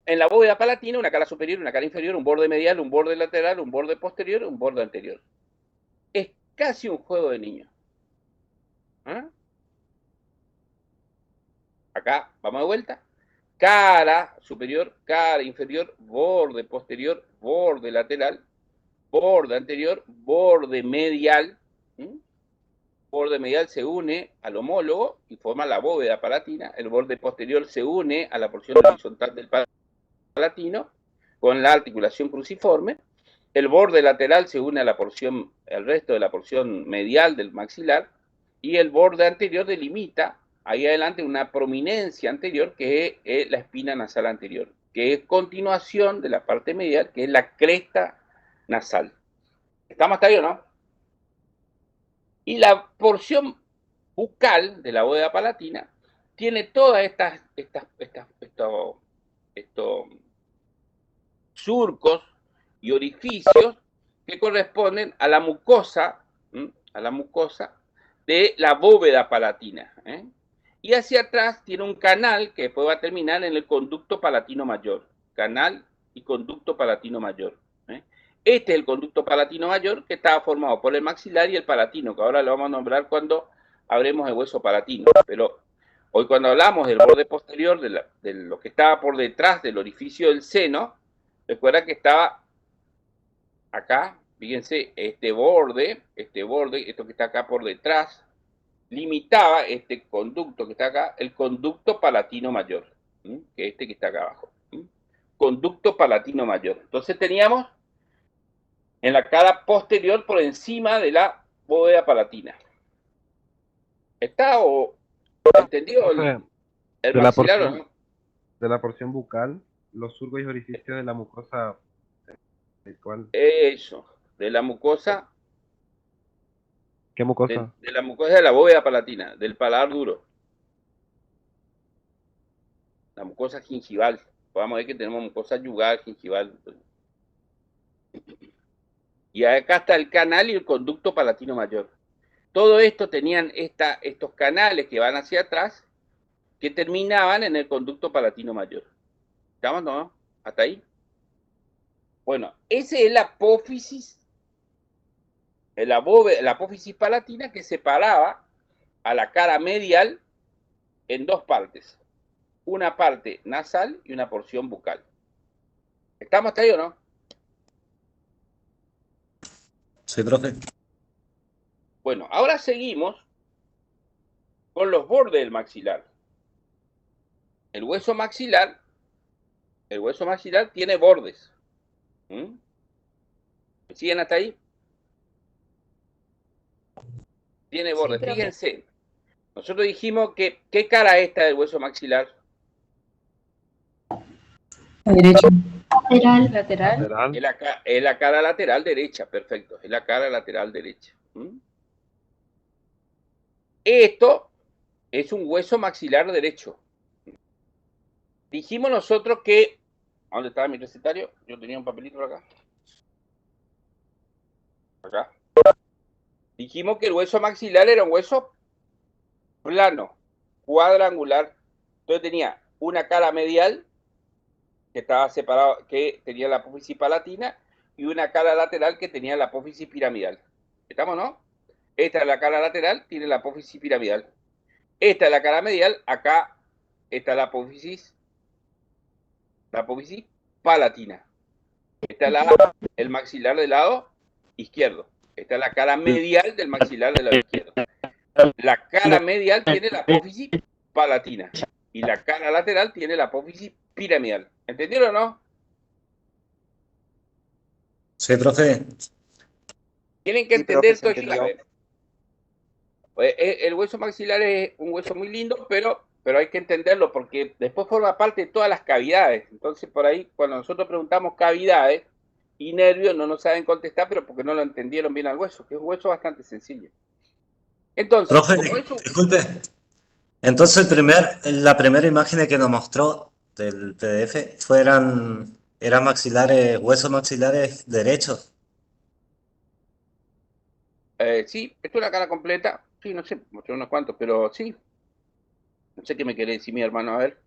en la bóveda palatina, una cara superior, una cara inferior, un borde medial, un borde lateral, un borde posterior, un borde anterior. Es casi un juego de niños. ¿Ah? Acá, vamos de vuelta. Cara superior, cara inferior, borde posterior, borde lateral, borde anterior, borde medial. ¿Mm? Borde medial se une al homólogo y forma la bóveda palatina. El borde posterior se une a la porción horizontal del palatino con la articulación cruciforme. El borde lateral se une a la porción, al resto de la porción medial del maxilar y el borde anterior delimita ahí adelante una prominencia anterior que es la espina nasal anterior, que es continuación de la parte medial, que es la cresta nasal. ¿Estamos hasta ahí o no? Y la porción bucal de la bóveda palatina tiene todas estos surcos y orificios que corresponden a la mucosa, a la mucosa de la bóveda palatina. Y hacia atrás tiene un canal que después va a terminar en el conducto palatino mayor. Canal y conducto palatino mayor. Este es el conducto palatino mayor que estaba formado por el maxilar y el palatino, que ahora lo vamos a nombrar cuando hablemos de hueso palatino. Pero hoy cuando hablamos del borde posterior, de lo que estaba por detrás del orificio del seno, recuerda que estaba acá, fíjense, esto que está acá por detrás, limitaba este conducto que está acá, el conducto palatino mayor, que es este que está acá abajo. Conducto palatino mayor. Entonces teníamos en la cara posterior por encima de la bóveda palatina. ¿Está o entendió Profe, el de la maxilar o porción, no? de la porción bucal, los surcos y orificios de la mucosa cuál, Eso, de la mucosa, ¿qué mucosa? de la mucosa de la bóveda palatina, del paladar duro, la mucosa gingival. Vamos a ver que tenemos mucosa yugal, gingival. Y acá está el canal y el conducto palatino mayor. Todo esto tenían estos canales que van hacia atrás que terminaban en el conducto palatino mayor. ¿Estamos, no? ¿Hasta ahí? Bueno, ese es la apófisis palatina que separaba a la cara medial en dos partes. Una parte nasal y una porción bucal. ¿Estamos hasta ahí o no? Sí, profe. Bueno, ahora seguimos con los bordes del maxilar. El hueso maxilar, el hueso maxilar tiene bordes. ¿Mm? ¿Me siguen hasta ahí? Tiene Sí, bordes. profe. Fíjense, nosotros dijimos que, ¿qué cara es esta del hueso maxilar? A derecha. Lateral. Lateral. Lateral. Es la cara lateral derecha, perfecto. Es la cara lateral derecha. ¿Mm? Esto es un hueso maxilar derecho. Dijimos nosotros que, ¿dónde estaba mi recetario? Yo tenía un papelito por acá. Acá. Dijimos que el hueso maxilar era un hueso plano, cuadrangular. Entonces tenía una cara medial que estaba separado, que tenía la apófisis palatina, y una cara lateral que tenía la apófisis piramidal. ¿Estamos, no? Esta es la cara lateral, tiene la apófisis piramidal. Esta es la cara medial, acá está la apófisis palatina. Esta es el maxilar del lado izquierdo. Esta es la cara medial del maxilar del lado izquierdo. La cara medial tiene la apófisis palatina y la cara lateral tiene la apófisis piramidal. ¿Entendieron o no? Sí, profe. Tienen que Sí, profe, entender se esto es entendió. clave. El hueso maxilar es un hueso muy lindo, pero hay que entenderlo porque después forma parte de todas las cavidades. Entonces, por ahí, cuando nosotros preguntamos cavidades y nervios, no nos saben contestar, pero porque no lo entendieron bien al hueso, que es un hueso bastante sencillo. Entonces, Profe, como eso, disculpe. Entonces, la primera imagen que nos mostró del PDF eran maxilares, huesos maxilares derechos. sí, esto es una cara completa. Sí, no sé unos cuantos, pero sí. No sé qué me quiere decir mi hermano. A ver.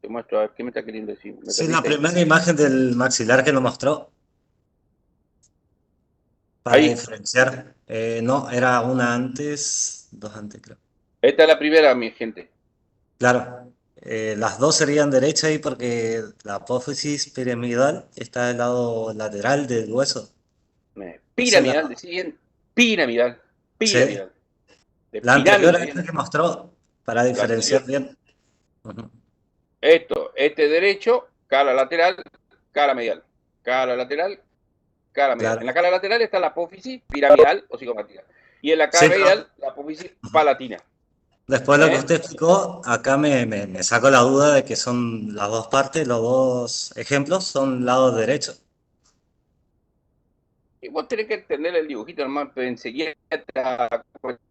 Te muestro, a ver, ¿qué me está queriendo decir? ¿Me Sí, la perdiste ahí? primera imagen del maxilar que nos mostró para Ahí, diferenciar. No, era una antes, dos antes, creo. esta es la primera, mi gente. Claro, las dos serían derecha ahí porque la apófisis piramidal está del lado lateral del hueso. Entonces, Piramidal, decían, piramidal, sí, piramidal. De la anterior pirámide a esta viene. que mostró para La diferenciar anterior. bien. Ujú. Este derecho, cara lateral, cara medial. Cara lateral, cara medial. En Claro. la cara lateral está la apófisis piramidal o psicomática. Y en la cara Sí, medial, pero la apófisis palatina. después de lo que ¿Eh? usted explicó, acá me saco la duda de que son las dos partes, los dos ejemplos son lados derechos. Y vos tenés que entender el dibujito nomás, pero enseguida te das cuenta.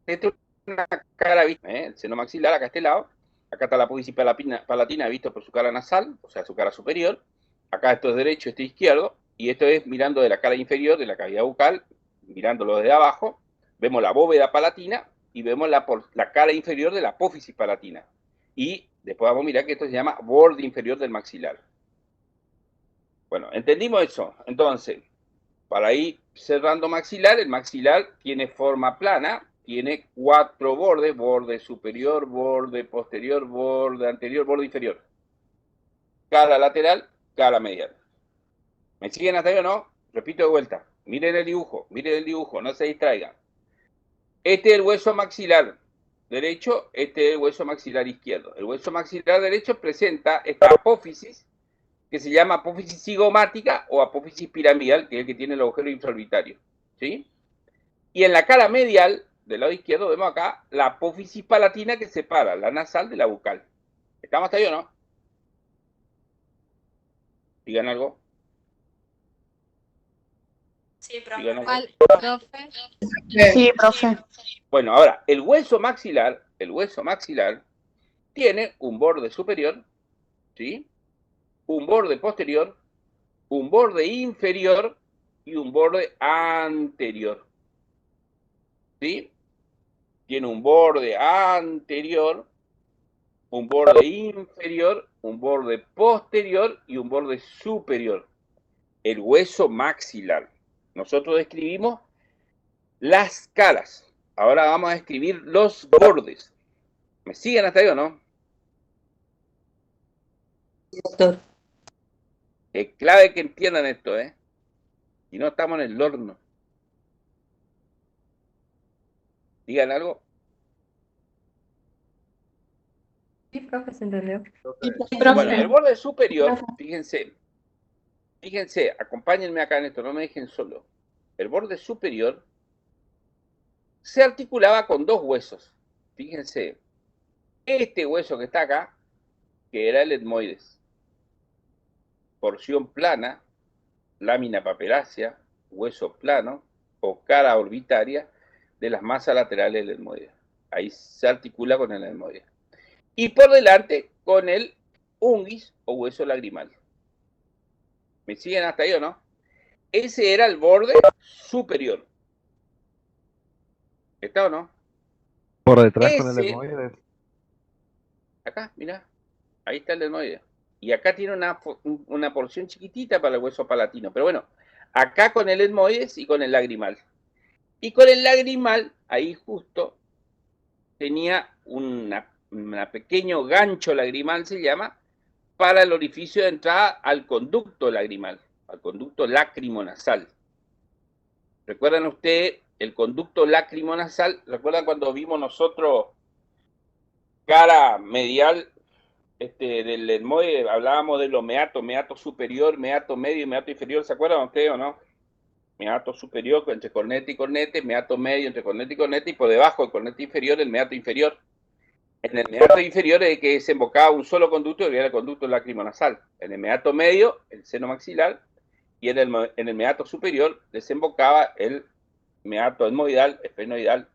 Esta es una cara, ¿eh? El seno maxilar, acá a este lado. Acá está la apófisis palatina, visto por su cara nasal, o sea, su cara superior. Acá esto es derecho, este es izquierdo. Y esto es mirando de la cara inferior, de la cavidad bucal, mirándolo desde abajo. Vemos la bóveda palatina y vemos la cara inferior de la apófisis palatina. Y después vamos a mirar que esto se llama borde inferior del maxilar. Bueno, entendimos eso. Entonces, para ir cerrando maxilar, el maxilar tiene forma plana, tiene 4 bordes, borde superior, borde posterior, borde anterior, borde inferior. Cara lateral, cara medial. ¿Me siguen hasta ahí o no? Repito de vuelta. Miren el dibujo, no se distraigan. Este es el hueso maxilar derecho, este es el hueso maxilar izquierdo. El hueso maxilar derecho presenta esta apófisis que se llama apófisis cigomática o apófisis piramidal, que es el que tiene el agujero infraorbitario. ¿Sí? Y en la cara medial, del lado izquierdo, vemos acá la apófisis palatina que separa la nasal de la bucal. ¿Estamos hasta ahí o no? Digan algo. Sí, profe. Digan algo. ¿Cuál, profe? Sí, profe. Bueno, ahora, el hueso maxilar tiene un borde superior, ¿sí? Un borde posterior, un borde inferior y un borde anterior. ¿Sí? Tiene un borde anterior, un borde inferior, un borde posterior y un borde superior. El hueso maxilar. Nosotros describimos las caras. Ahora vamos a escribir los bordes. ¿Me siguen hasta ahí o no? Doctor. Es clave que entiendan esto, ¿eh? Y no estamos en el horno. Digan algo. Sí, profe, se entendió. Bueno, el Profe. borde superior, fíjense, acompáñenme acá en esto, no me dejen solo. El borde superior se articulaba con dos huesos. Fíjense, este hueso que está acá, que era el etmoides. Porción plana, lámina paperácea, hueso plano o cara orbitaria de las masas laterales del etmoide. Ahí se articula con el etmoide. Y por delante con el unguis o hueso lagrimal. ¿Me siguen hasta ahí o no? Ese era el borde superior. ¿Está o no? Por detrás con el Ese, etmoide. acá, mira, ahí está el etmoide. Y acá tiene una porción chiquitita para el hueso palatino. Pero bueno, acá con el etmoides y con el lagrimal. Y con el lagrimal, ahí justo, tenía un pequeño gancho lagrimal, se llama, para el orificio de entrada al conducto lagrimal, al conducto lacrimonasal. ¿Recuerdan ustedes el conducto lacrimonasal? ¿Recuerdan cuando vimos nosotros cara medial del etmoide? Hablábamos de los meatos, meato superior, meato medio y meato inferior. ¿Se acuerdan ustedes o no? Meato superior entre cornete y cornete, meato medio entre cornete y por debajo del cornete inferior, el meato inferior. En el meato inferior es que desembocaba un solo conducto, que era el conducto lacrimonasal. En el meato medio, el seno maxilar, y en el meato superior desembocaba el meato etmoidal, esfenoidal,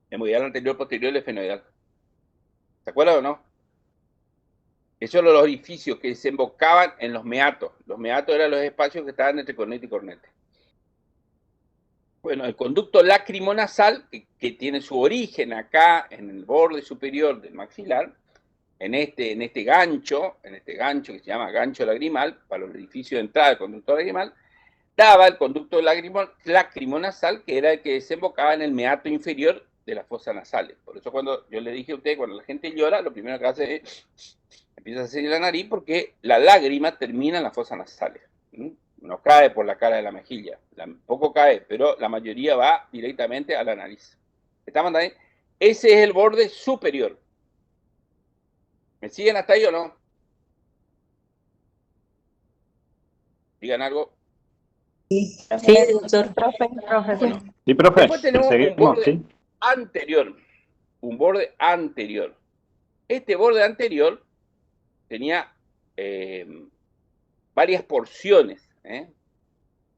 etmoidal anterior, posterior, esfenoidal. ¿Se acuerdan o no? Esos eran los orificios que desembocaban en los meatos. Los meatos eran los espacios que estaban entre cornete y cornete. Bueno, el conducto lacrimonasal, que tiene su origen acá en el borde superior del maxilar, en este gancho que se llama gancho lagrimal, para los orificios de entrada del conducto lagrimal, daba el conducto lacrimonasal, que era el que desembocaba en el meato inferior de las fosas nasales. Por eso cuando yo le dije a usted, cuando la gente llora, lo primero que hace es empieza a hacer la nariz, porque la lágrima termina en las fosas nasales. No cae por la cara de la mejilla, poco cae, pero la mayoría va directamente a la nariz. ¿Estamos ahí? Ese es el borde superior. ¿Me siguen hasta ahí o no? Digan algo. Sí, doctor. Profe. Sí, profe, Después tenemos un seguimos, borde sí. anterior. Un borde anterior. Este borde anterior tenía varias porciones.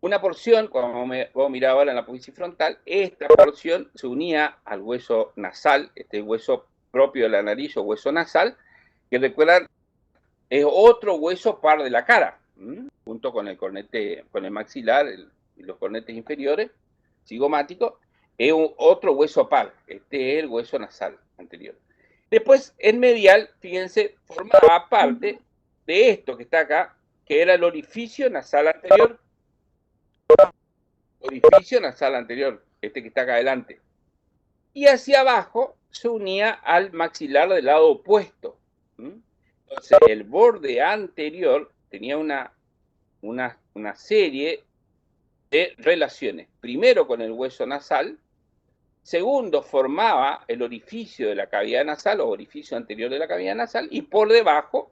Una porción, como vamos a mirar ahora en la apófisis frontal, esta porción se unía al hueso nasal, este hueso propio de la nariz o hueso nasal, que recuerdan es otro hueso par de la cara, junto con el cornete, con el maxilar y los cornetes inferiores, cigomáticos, es otro hueso par, este es el hueso nasal anterior. Después, en medial, fíjense, formaba parte de esto que está acá, que era el orificio nasal anterior, este que está acá adelante. Y hacia abajo se unía al maxilar del lado opuesto. Entonces, el borde anterior tenía una serie de relaciones. Primero con el hueso nasal, segundo formaba el orificio de la cavidad nasal o orificio anterior de la cavidad nasal, y por debajo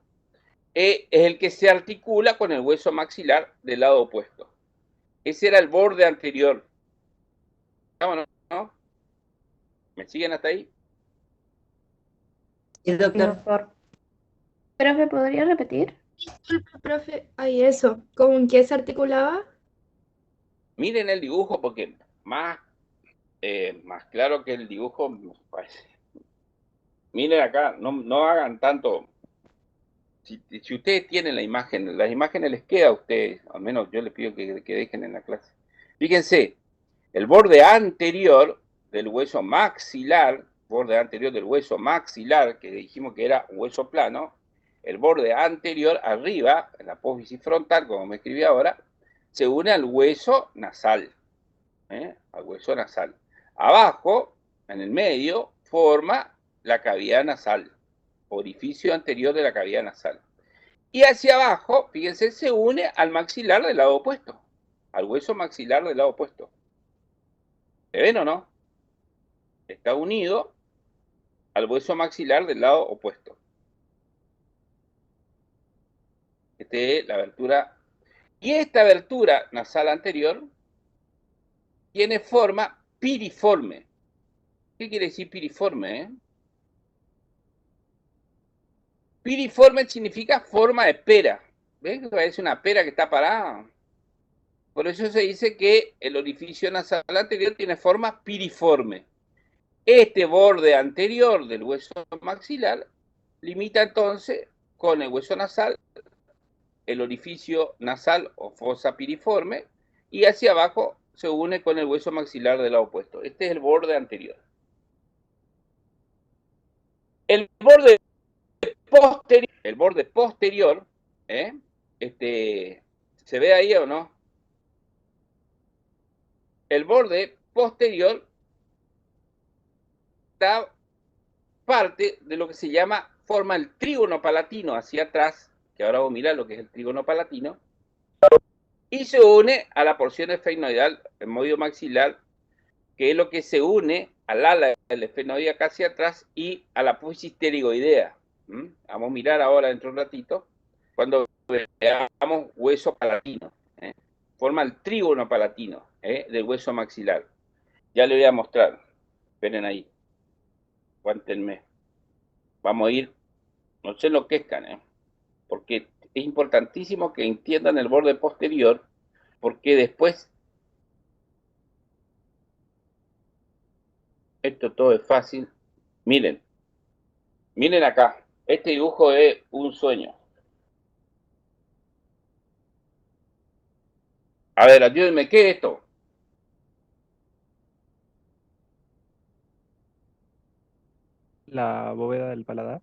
es el que se articula con el hueso maxilar del lado opuesto. Ese era el borde anterior. ¿No? ¿Me siguen hasta ahí? Sí, doctor. Profe, ¿podría repetir? Disculpe, profe, ay, eso, ¿con qué se articulaba? Miren el dibujo porque más claro que el dibujo, parece. Miren acá, no hagan tanto. Si ustedes tienen la imagen, las imágenes les queda a ustedes, al menos yo les pido que dejen en la clase. Fíjense, el borde anterior del hueso maxilar, que dijimos que era un hueso plano, el borde anterior arriba, en la apófisis frontal, como me escribí ahora, se une al hueso nasal. Al hueso nasal. Abajo, en el medio, forma la cavidad nasal, orificio anterior de la cavidad nasal. Y hacia abajo, fíjense, se une al maxilar del lado opuesto, al hueso maxilar del lado opuesto. ¿Se ven o no? Está unido al hueso maxilar del lado opuesto. Esta es la abertura. Y esta abertura nasal anterior tiene forma piriforme. ¿Qué quiere decir piriforme? Piriforme significa forma de pera. ¿Ven que parece una pera que está parada? Por eso se dice que el orificio nasal anterior tiene forma piriforme. Este borde anterior del hueso maxilar limita entonces con el hueso nasal, el orificio nasal o fosa piriforme, y hacia abajo se une con el hueso maxilar del lado opuesto. Este es el borde anterior. El borde posterior, ¿se ve ahí o no? El borde posterior da parte de lo que se llama, forma el trígono palatino hacia atrás, que ahora vamos a mirar lo que es el trígono palatino, y se une a la porción esfenoidal, el módulo maxilar, que es lo que se une al ala del esfenoide acá hacia atrás y a la apófisis pterigoidea. Vamos a mirar ahora dentro de un ratito, cuando veamos hueso palatino. Forma el trígono palatino del hueso maxilar. Ya le voy a mostrar. Esperen ahí. Aguántenme. Vamos a ir, no se enloquezcan, porque es importantísimo que entiendan el borde posterior, porque después esto todo es fácil. Miren acá, este dibujo es un sueño. A ver, ayúdenme, ¿qué es esto? La bóveda del paladar.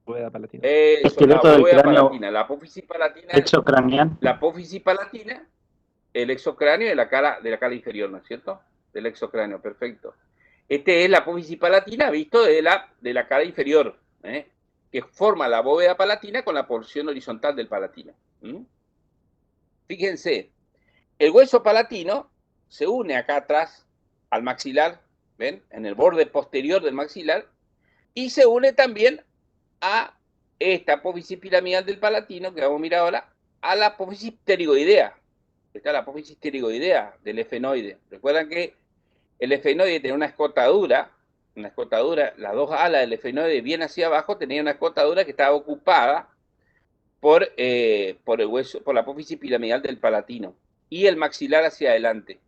Bóveda palatina. Eso, la Esqueleto del bóveda cráneo. palatina, la apófisis palatina, Exocranial. la apófisis palatina, el exocráneo de la cara inferior, ¿no es cierto? Del exocráneo, perfecto. Este es la apófisis palatina visto de la cara inferior, que forma la bóveda palatina con la porción horizontal del palatino. Fíjense, el hueso palatino se une acá atrás al maxilar, ¿ven? En el borde posterior del maxilar, y se une también a esta apófisis piramidal del palatino, que vamos a mirar ahora, a la apófisis pterigoidea. Está la apófisis pterigoidea del efenoide. Recuerdan que el efenoide tenía una escotadura, las dos alas del efenoide bien hacia abajo tenían una escotadura que estaba ocupada por el hueso, por la apófisis piramidal del palatino, y el maxilar hacia adelante.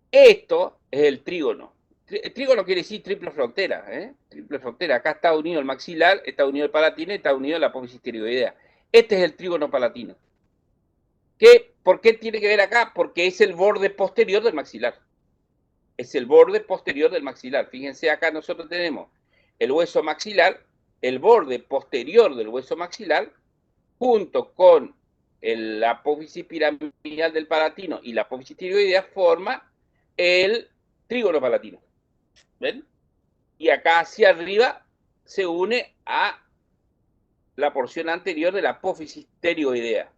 Esto es el trígono. El trígono quiere decir triple frontera, triple frontera. Acá está unido el maxilar, está unido el palatino y está unido la apófisis pterigoidea. Este es el trígono palatino. ¿Por qué tiene que ver acá? Porque es el borde posterior del maxilar. Es el borde posterior del maxilar. Fíjense, acá nosotros tenemos el hueso maxilar, el borde posterior del hueso maxilar, junto con la apófisis piramidal del palatino y la apófisis pterigoidea, forma el trígono palatino. ¿Ven? Y acá hacia arriba se une a la porción anterior de la apófisis pterigoidea.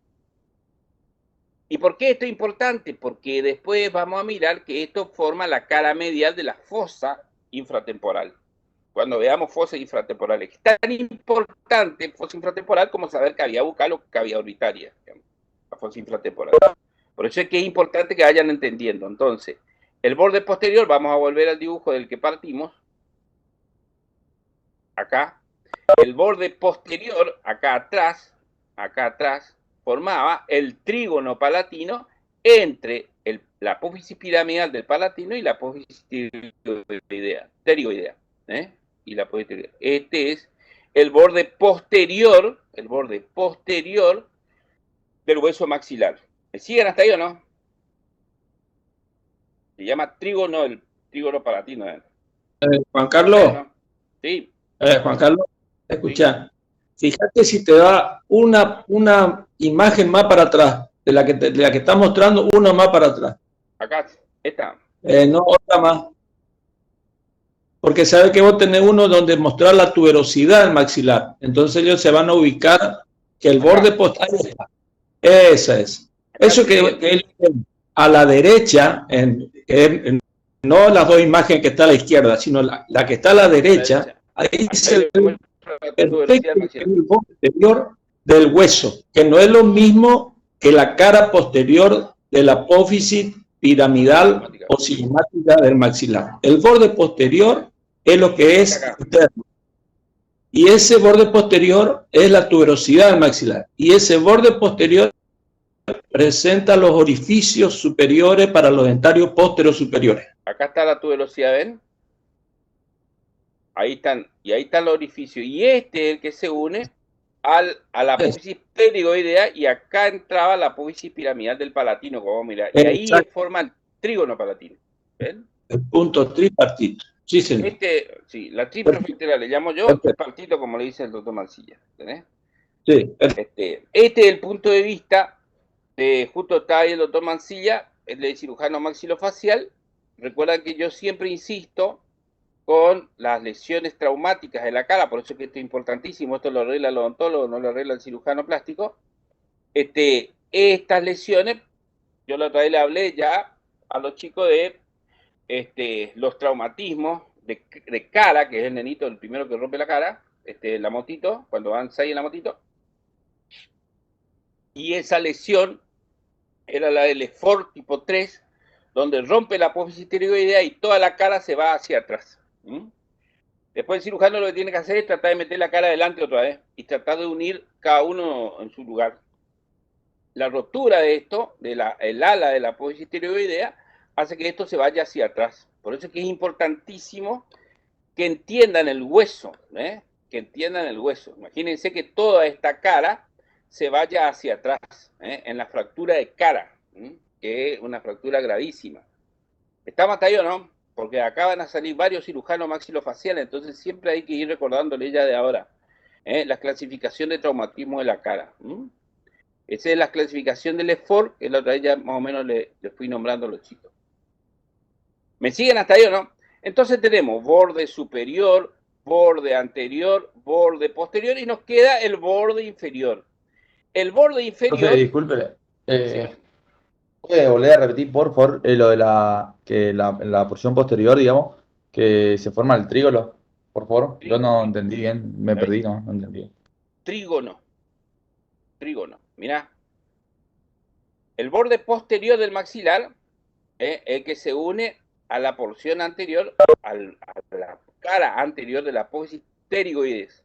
¿Y por qué esto es importante? Porque después vamos a mirar que esto forma la cara medial de la fosa infratemporal. Cuando veamos fosas infratemporales. Es tan importante fosa infratemporal como saber cavidad bucal o cavidad orbitaria. La fosa infratemporal. Por eso es que es importante que vayan entendiendo. Entonces, el borde posterior, vamos a volver al dibujo del que partimos. Acá. El borde posterior, acá atrás, formaba el trígono palatino entre la apófisis piramidal del palatino y la apófisis pterigoidea. Y la apófisis pterigoidea. Este es el borde posterior del hueso maxilar. ¿Me siguen hasta ahí o no? Se llama trígono, el trígono palatino. Juan Carlos, ¿No? Sí. Juan Carlos, escucha. Fíjate si te da una imagen más para atrás, de la que está mostrando, una más para atrás. Acá, esta. No, otra más. Porque sabe que vos tenés uno donde mostrar la tuberosidad del maxilar. Entonces ellos se van a ubicar que el borde posterior. Esa es. Eso que a la derecha, no las dos imágenes que está a la izquierda, sino la que está a la derecha, ahí se ve el borde posterior del hueso, que no es lo mismo que la cara posterior de la apófisis piramidal o cinemática del maxilar. El borde posterior es lo que es interno. Y ese borde posterior es la tuberosidad del maxilar. Y ese borde posterior presenta los orificios superiores para los dentarios posteriores superiores. Acá está la tuberosidad, ¿ven? Ahí están, y ahí está el orificio. Y este es el que se une a la apófisis pterigoidea, y acá entraba la apófisis piramidal del palatino, como mira, y ahí forma el trígono palatino. ¿Ven? El punto tripartito. Sí, señor. Sí, la triple frontera le llamo yo, tripartito, como le dice el doctor Mancilla. ¿Tenés? Sí. Este es el punto de vista, justo está ahí el doctor Mancilla, el cirujano maxilofacial. Recuerdan que yo siempre insisto con las lesiones traumáticas de la cara, por eso es que esto es importantísimo, esto lo arregla el odontólogo, no lo arregla el cirujano plástico. Estas lesiones, yo la otra vez le hablé ya a los chicos de los traumatismos de cara, que es el nenito, el primero que rompe la cara, la motito, cuando van 6 en la motito. Y esa lesión era la del EFOR tipo 3, donde rompe la apófisis pterigoidea y toda la cara se va hacia atrás. Después el cirujano lo que tiene que hacer es tratar de meter la cara adelante otra vez y tratar de unir cada uno en su lugar. La rotura de esto, el ala de la apófisis pterigoidea, hace que esto se vaya hacia atrás. Por eso es que es importantísimo que entiendan el hueso, que entiendan el hueso. Imagínense que toda esta cara se vaya hacia atrás, en la fractura de cara, que es una fractura gravísima. ¿Estamos hasta ahí o no? porque acá van a salir varios cirujanos maxilofaciales, entonces siempre hay que ir recordándole ya de ahora, la clasificación de traumatismo de la cara. Esa es la clasificación del EFOR, que la otra vez ya más o menos le fui nombrando a los chicos. ¿Me siguen hasta ahí o no? Entonces tenemos borde superior, borde anterior, borde posterior, y nos queda el borde inferior. El borde inferior... Profe, disculpe. Sí. ¿Puede volver a repetir, por favor, lo de la porción posterior, digamos, que se forma el trígolo? Por favor, yo no entendí bien, me perdí, no entendí. Trígono. Mirá. El borde posterior del maxilar es el que se une a la porción anterior, a la cara anterior de la apófisis pterigoides.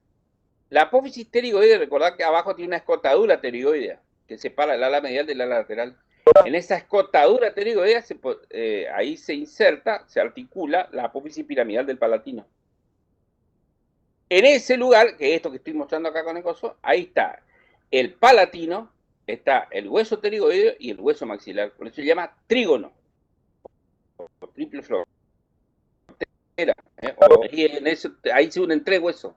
La apófisis pterigoides, recordad que abajo tiene una escotadura pterigoidea que separa el ala medial del ala lateral. En esa escotadura pterigoidea ahí se inserta, se articula la apófisis piramidal del palatino. En ese lugar, que es esto que estoy mostrando acá con el coso, ahí está el palatino, está el hueso pterigoideo y el hueso maxilar. Por eso se llama trígono. O triple frontera. Ahí se unen 3 huesos.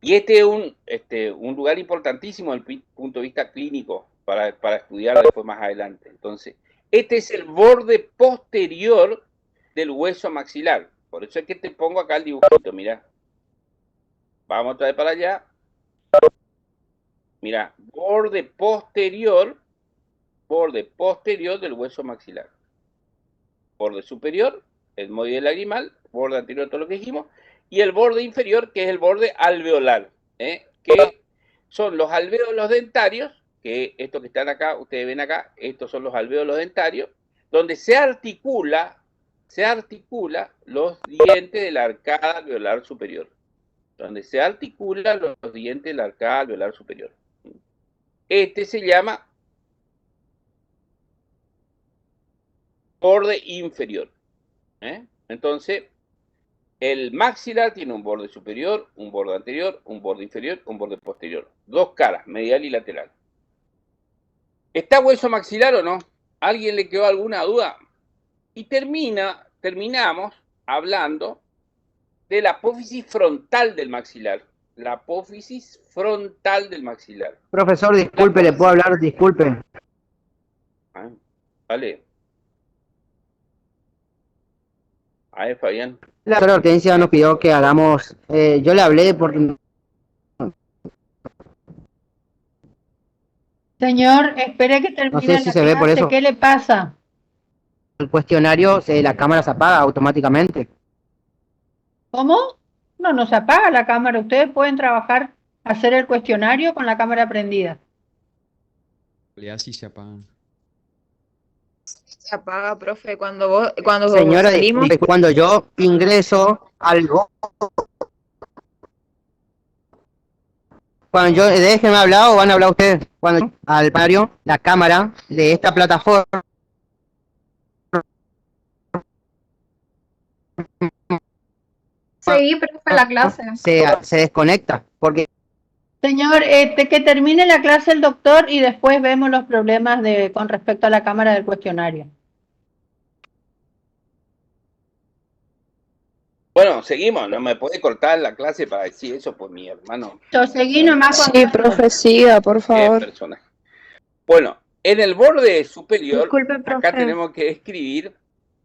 Y este es un lugar importantísimo desde el punto de vista clínico para estudiar después más adelante. Entonces, este es el borde posterior del hueso maxilar. Por eso es que te pongo acá el dibujito, mirá. Vamos otra vez para allá. Mirá, borde posterior del hueso maxilar. Borde superior, el módule lagrimal, borde anterior, todo lo que dijimos, y el borde inferior, que es el borde alveolar, que son los alvéolos dentarios, que estos que están acá, ustedes ven acá, estos son los alvéolos dentarios, donde se articula los dientes de la arcada alveolar superior. Donde se articulan los dientes de la arcada alveolar superior. Este se llama borde inferior. Entonces, el maxilar tiene un borde superior, un borde anterior, un borde inferior, un borde posterior. 2 caras, medial y lateral. ¿Está hueso maxilar o no? ¿Alguien le quedó alguna duda? Y terminamos hablando de la apófisis frontal del maxilar. La apófisis frontal del maxilar. Profesor, disculpe, ¿le puedo hablar? Disculpe. Vale. A ver, Fabián. La doctora Hortensia nos pidió que hagamos... yo le hablé porque... Señor, espere que termine No sé si la se ve por clase. eso. ¿Qué le pasa? El cuestionario, la cámara se apaga automáticamente. ¿Cómo? No se apaga la cámara. Ustedes pueden trabajar, hacer el cuestionario con la cámara prendida. En realidad sí se apagan. Se apaga, profe, cuando Señora, salimos. cuando yo ingreso algo... Cuando yo... Déjenme hablar o van a hablar ustedes. Cuando al panario, la cámara de esta plataforma... Seguí, profe, la clase. se desconecta, porque... Señor, que termine la clase el doctor y después vemos los problemas con respecto a la cámara del cuestionario. Bueno, seguimos. No me puede cortar la clase para decir eso, pues mi hermano. Yo seguí nomás con... Sí, profe, siga, por favor. Personaje. Bueno, en el borde superior, Disculpe, profe. acá tenemos que escribir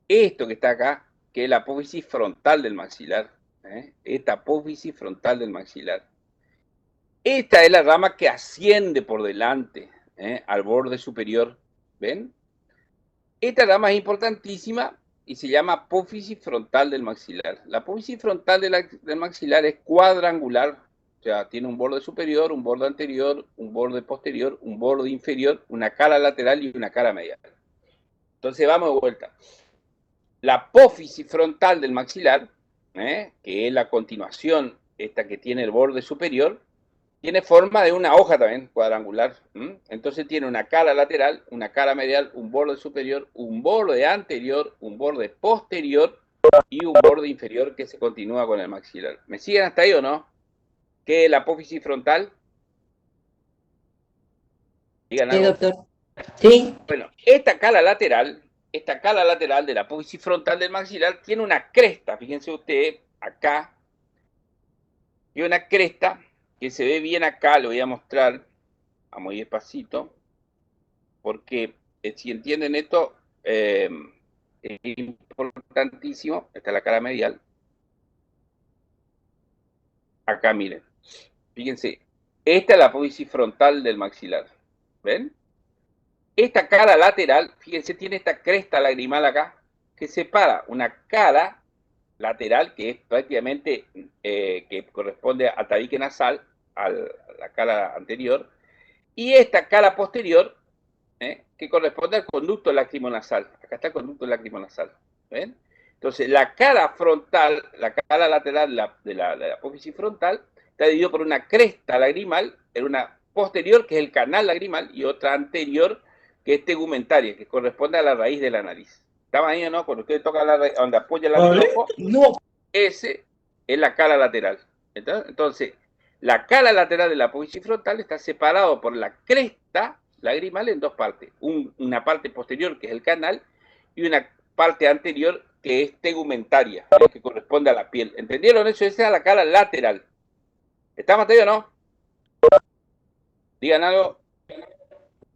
esto que está acá, que es la apófisis frontal del maxilar. Esta apófisis frontal del maxilar. Esta es la rama que asciende por delante al borde superior. ¿Ven? Esta rama es importantísima y se llama apófisis frontal del maxilar. La apófisis frontal del maxilar es cuadrangular, o sea, tiene un borde superior, un borde anterior, un borde posterior, un borde inferior, una cara lateral y una cara medial. Entonces vamos de vuelta. La apófisis frontal del maxilar, que es la continuación, esta que tiene el borde superior, tiene forma de una hoja también, cuadrangular. Entonces tiene una cara lateral, una cara medial, un borde superior, un borde anterior, un borde posterior y un borde inferior que se continúa con el maxilar. ¿Me siguen hasta ahí o no? ¿Qué es la apófisis frontal? Digan algo. Sí, doctor. Sí. Bueno, esta cara lateral esta cara lateral de la apófisis frontal del maxilar tiene una cresta, fíjense ustedes, acá, y una cresta que se ve bien acá, lo voy a mostrar, vamos a ir despacito, porque si entienden esto, es importantísimo. Esta es la cara medial. Acá miren, fíjense, esta es la apófisis frontal del maxilar, ¿ven? Esta cara lateral, fíjense, tiene esta cresta lagrimal acá, que separa una cara lateral, que es prácticamente, que corresponde al tabique nasal, a la cara anterior, y esta cara posterior, que corresponde al conducto lacrimonasal. Acá está el conducto lacrimonasal, ¿ven? Entonces, la cara frontal, la cara lateral de la apófisis frontal, está dividido por una cresta lagrimal, en una posterior, que es el canal lagrimal, y otra anterior, que es tegumentaria, que corresponde a la raíz de la nariz. ¿Está ahí o no? Cuando usted toca la raíz, donde apoya el anteojo, No. ese es la cara lateral. Entonces, la cara lateral de la apófisis frontal está separado por la cresta lagrimal en dos partes. Una parte posterior, que es el canal, y una parte anterior, que es tegumentaria, que corresponde a la piel. ¿Entendieron eso? Esa es la cara lateral. ¿Estamos ahí o no? Digan algo.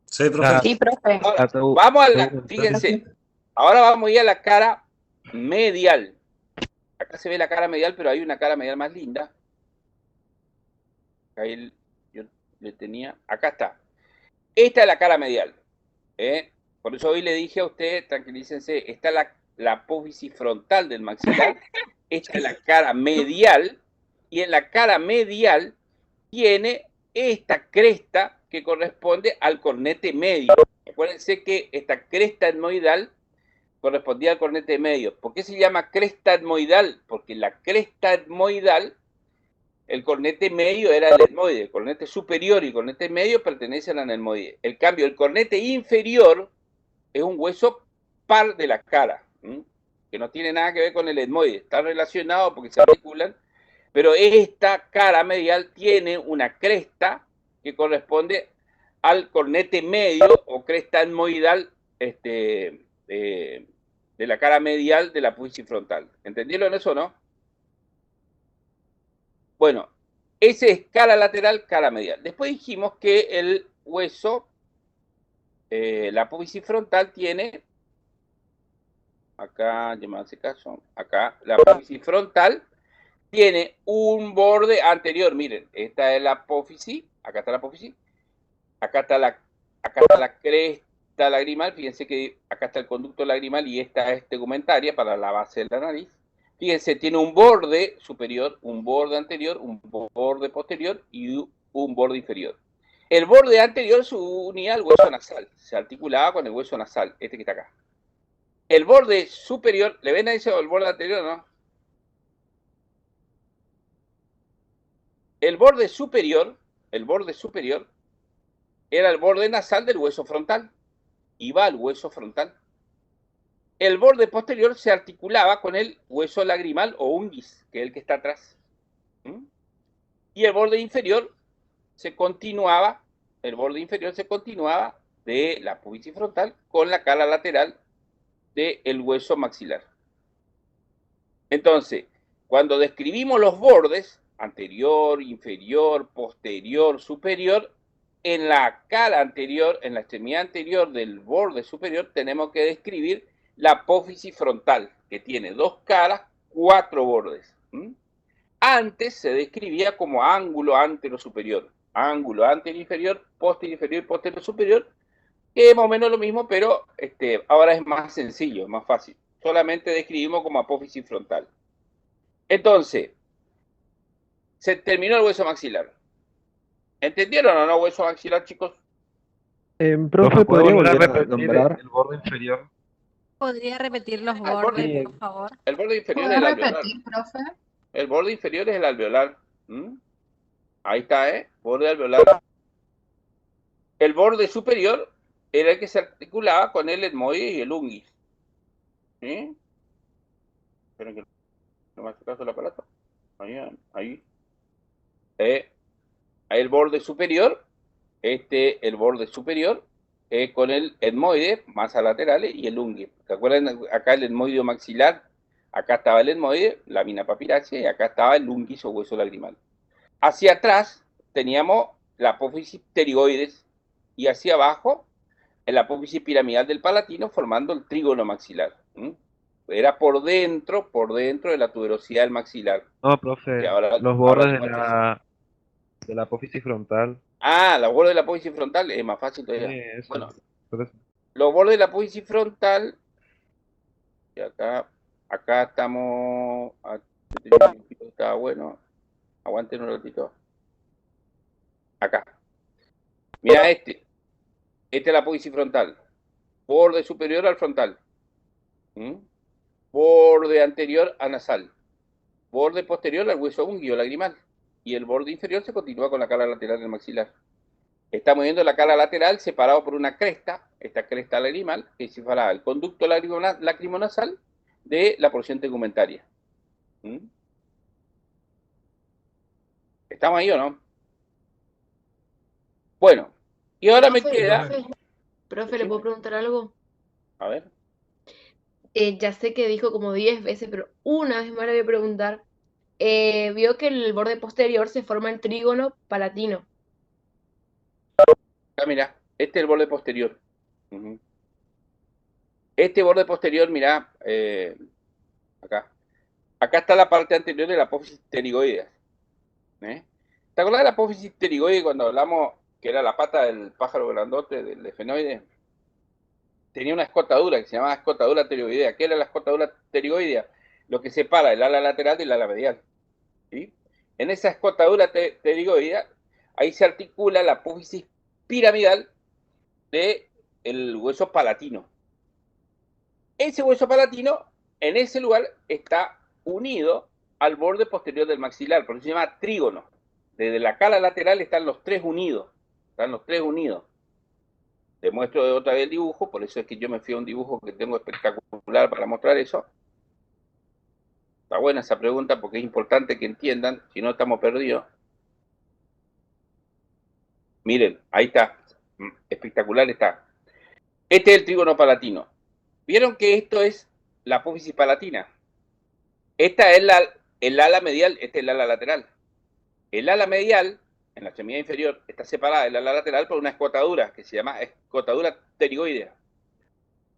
Sí, profe. Sí, profe. Ahora, vamos a la, fíjense, ahora vamos a ir a la cara medial. Acá se ve la cara medial, pero hay una cara medial más linda. Ahí yo le tenía, acá está. Esta es la cara medial. Por eso hoy le dije a ustedes, tranquilícense, está la apófisis frontal del maxilar, esta es la cara medial, y en la cara medial tiene esta cresta que corresponde al cornete medio. Acuérdense que esta cresta etmoidal correspondía al cornete medio. ¿Por qué se llama cresta etmoidal? Porque la cresta etmoidal, el cornete medio era el etmoide, el cornete superior y el cornete medio pertenecen al etmoide. El cambio, el cornete inferior es un hueso par de la cara, que no tiene nada que ver con el etmoide, está relacionado porque se articulan, pero esta cara medial tiene una cresta que corresponde al cornete medio o cresta etmoidal de la cara medial de la apófisis frontal. ¿Entendieron eso o no? Bueno, ese es cara lateral, cara medial. Después dijimos que el hueso, la apófisis frontal tiene, acá, ya me hace caso, acá, la apófisis frontal tiene un borde anterior. Miren, esta es la apófisis, acá está la apófisis, acá está la cresta lagrimal, fíjense que acá está el conducto lagrimal y esta es tegumentaria para la base de la nariz. Fíjense, tiene un borde superior, un borde anterior, un borde posterior y un borde inferior. El borde anterior se unía al hueso nasal, se articulaba con el hueso nasal, este que está acá. El borde superior, ¿le ven a eso el borde anterior o no? El borde superior era el borde nasal del hueso frontal, iba al hueso frontal. El borde posterior se articulaba con el hueso lagrimal o unguis, que es el que está atrás. Y el borde inferior se continuaba, de la apófisis frontal con la cara lateral del hueso maxilar. Entonces, cuando describimos los bordes, anterior, inferior, posterior, superior, en la cara anterior, en la extremidad anterior del borde superior, tenemos que describir la apófisis frontal, que tiene dos caras, 4 bordes. Antes se describía como ángulo antero-superior. Ángulo antero-inferior, posterior-inferior y posterior-superior, que es más o menos lo mismo, pero ahora es más sencillo, es más fácil. Solamente describimos como apófisis frontal. Entonces, se terminó el hueso maxilar. ¿Entendieron o no hueso maxilar, chicos? Profe, ¿podría volver a repetir nombrar? el borde inferior? ¿Podría repetir los Ah, bordes, por favor? El borde inferior es ¿Puede el alveolar. repetir, profe? El borde inferior es el alveolar. Ahí está, borde alveolar. El borde superior era el que se articulaba con el etmoide y el unguis. ¿Sí? Esperen que no me hace caso el aparato. Ahí. El borde superior, el borde superior con el etmoide, masas laterales, y el ungue. ¿Se acuerdan? Acá el etmoide maxilar, acá estaba el etmoide, lámina papilácea, y acá estaba el unguis o hueso lagrimal. Hacia atrás teníamos la apófisis pterigoides, y hacia abajo el apófisis piramidal del palatino, formando el trígono maxilar. Era por dentro de la tuberosidad del maxilar. No, profe, Que ahora los bordes de demuestra la apófisis frontal. Ah, los bordes de la apófisis frontal es más fácil Sí, todavía. eso. Bueno, Por eso. los bordes de la apófisis frontal, y acá estamos, está bueno, aguanten un ratito. Acá. Mira esta es la apófisis frontal, borde superior al frontal, borde anterior a nasal, borde posterior al hueso ungio lagrimal, y el borde inferior se continúa con la cara lateral del maxilar. Estamos viendo la cara lateral separado por una cresta, esta cresta lagrimal, que separa el conducto lacrimonasal de la porción tegumentaria. ¿Estamos ahí o no? Bueno, y ahora me queda... Profe, ¿le puedo preguntar algo? A ver. Ya sé que dijo como 10 veces, pero una vez más le voy a preguntar. Vio que el borde posterior se forma en trígono palatino. Acá, mira, este es el borde posterior. Este borde posterior, mira, acá. Acá está la parte anterior de la apófisis pterigoidea. ¿Te acordás de la apófisis pterigoide cuando hablamos que era la pata del pájaro grandote, del efenoide? Tenía una escotadura que se llamaba escotadura pterigoidea. ¿Qué era la escotadura pterigoidea? Lo que separa el ala lateral del ala medial. ¿Sí? En esa escotadura pterigoidea, ahí se articula la apófisis piramidal del hueso palatino. Ese hueso palatino, en ese lugar, está unido al borde posterior del maxilar, por eso se llama trígono. Desde la cala lateral están los tres unidos. Están los tres unidos. Te muestro otra vez el dibujo, por eso es que yo me fui a un dibujo que tengo espectacular para mostrar eso. Está buena esa pregunta porque es importante que entiendan, si no estamos perdidos. Miren, ahí está. Espectacular está. Este es el trígono palatino. ¿Vieron que esto es la apófisis palatina? Esta es el ala medial, este es el ala lateral. El ala medial, en la extremidad inferior, está separada del ala lateral por una escotadura que se llama escotadura pterigoidea.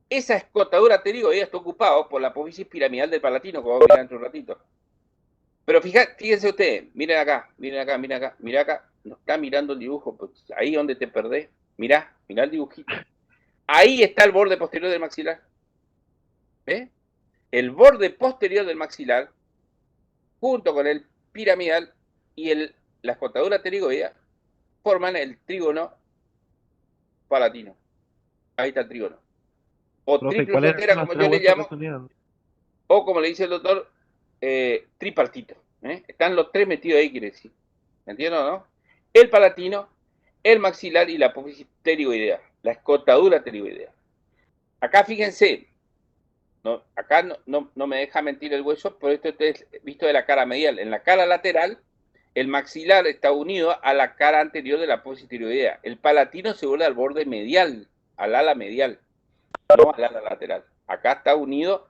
Esa escotadura pterigoidea está ocupada por la apófisis piramidal del palatino, como vamos a mirar dentro de un ratito. Pero fíjense ustedes, miren acá, miren acá, miren acá, miren acá. No está mirando el dibujo, pues ahí donde te perdés. Mirá el dibujito. Ahí está el borde posterior del maxilar. ¿Ves? El borde posterior del maxilar, junto con el piramidal y la escotadura pterigoidea, forman el trígono palatino. Ahí está el trígono. O Profe, triple ¿cuáles frontera, son las como tres yo le huesos que llamo, se unían? o como le dice el doctor, tripartito. Están los tres metidos ahí, quiere decir. ¿Entiendes, no? El palatino, el maxilar y la apófisis pterigoidea, la escotadura pterigoidea. Acá fíjense, acá no me deja mentir el hueso, pero esto es visto de la cara medial. En la cara lateral, el maxilar está unido a la cara anterior de la apófisis pterigoidea. El palatino se vuelve al borde medial, al ala medial, no al ala lateral. Acá está unido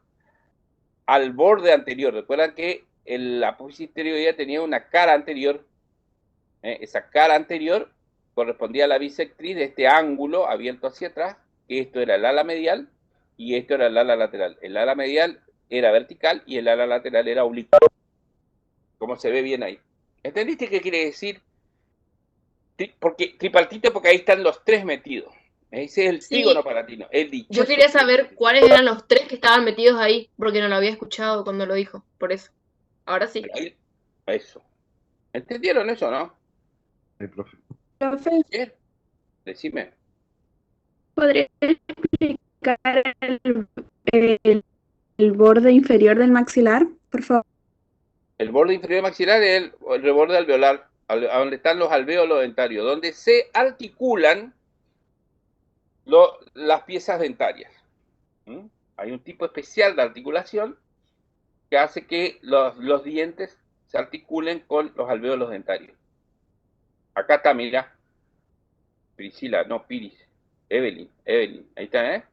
al borde anterior. Recuerdan que la apófisis pterigoidea tenía una cara anterior. Esa cara anterior correspondía a la bisectriz de este ángulo abierto hacia atrás, que esto era el ala medial y esto era el ala lateral. El ala medial era vertical y el ala lateral era oblicuo, como se ve bien ahí. ¿Entendiste qué quiere decir? Tripartito, porque ahí están los tres metidos. Ese es el trígono palatino. Yo quería saber cuáles eran los tres que estaban metidos ahí, porque no lo había escuchado cuando lo dijo, por eso. Ahora sí. Eso. ¿Entendieron eso, no? Sí, profe. Profe, Bien. Decime. ¿podría explicar el borde inferior del maxilar, por favor? El borde inferior maxilar es el reborde alveolar, donde están los alvéolos dentarios, donde se articulan las piezas dentarias. Hay un tipo especial de articulación que hace que los dientes se articulen con los alvéolos dentarios. Acá está, mira. Priscila, no, Piris. Evelyn, ahí está, ¿eh?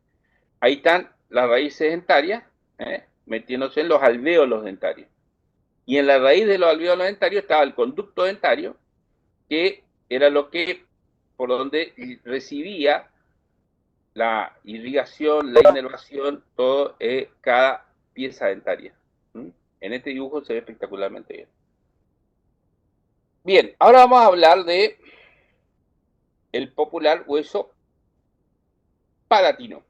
Ahí están las raíces dentarias, metiéndose en los alvéolos dentarios. Y en la raíz de los alvéolos dentarios estaba el conducto dentario, que era lo que, por donde recibía la irrigación, la inervación, todo, cada pieza dentaria. En este dibujo se ve espectacularmente bien. Bien, ahora vamos a hablar de el popular hueso palatino.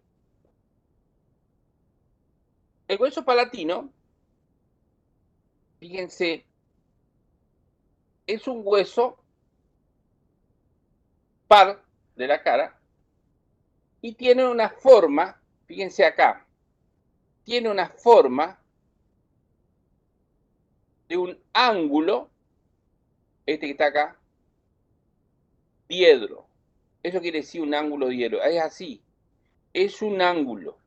El hueso palatino, fíjense, es un hueso par de la cara y tiene una forma, fíjense acá, tiene una forma de un ángulo, este que está acá, diedro. Eso quiere decir un ángulo diedro, es así, es un ángulo.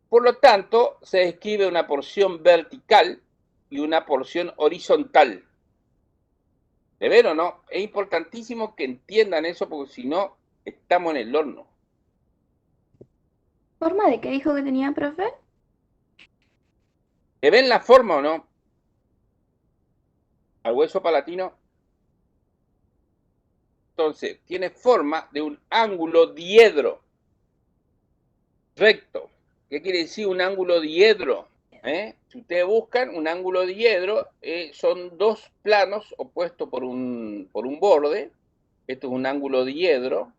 Por lo tanto, se describe una porción vertical y una porción horizontal. ¿De ver o no? Es importantísimo que entiendan eso porque si no, estamos en el horno. ¿Forma de qué dijo que tenía, profe? ¿Le ven la forma o no? Al hueso palatino. Entonces, tiene forma de un ángulo diedro. Recto. ¿Qué quiere decir un ángulo diedro? Si ustedes buscan un ángulo diedro, son dos planos opuestos por un borde. Esto es un ángulo diedro.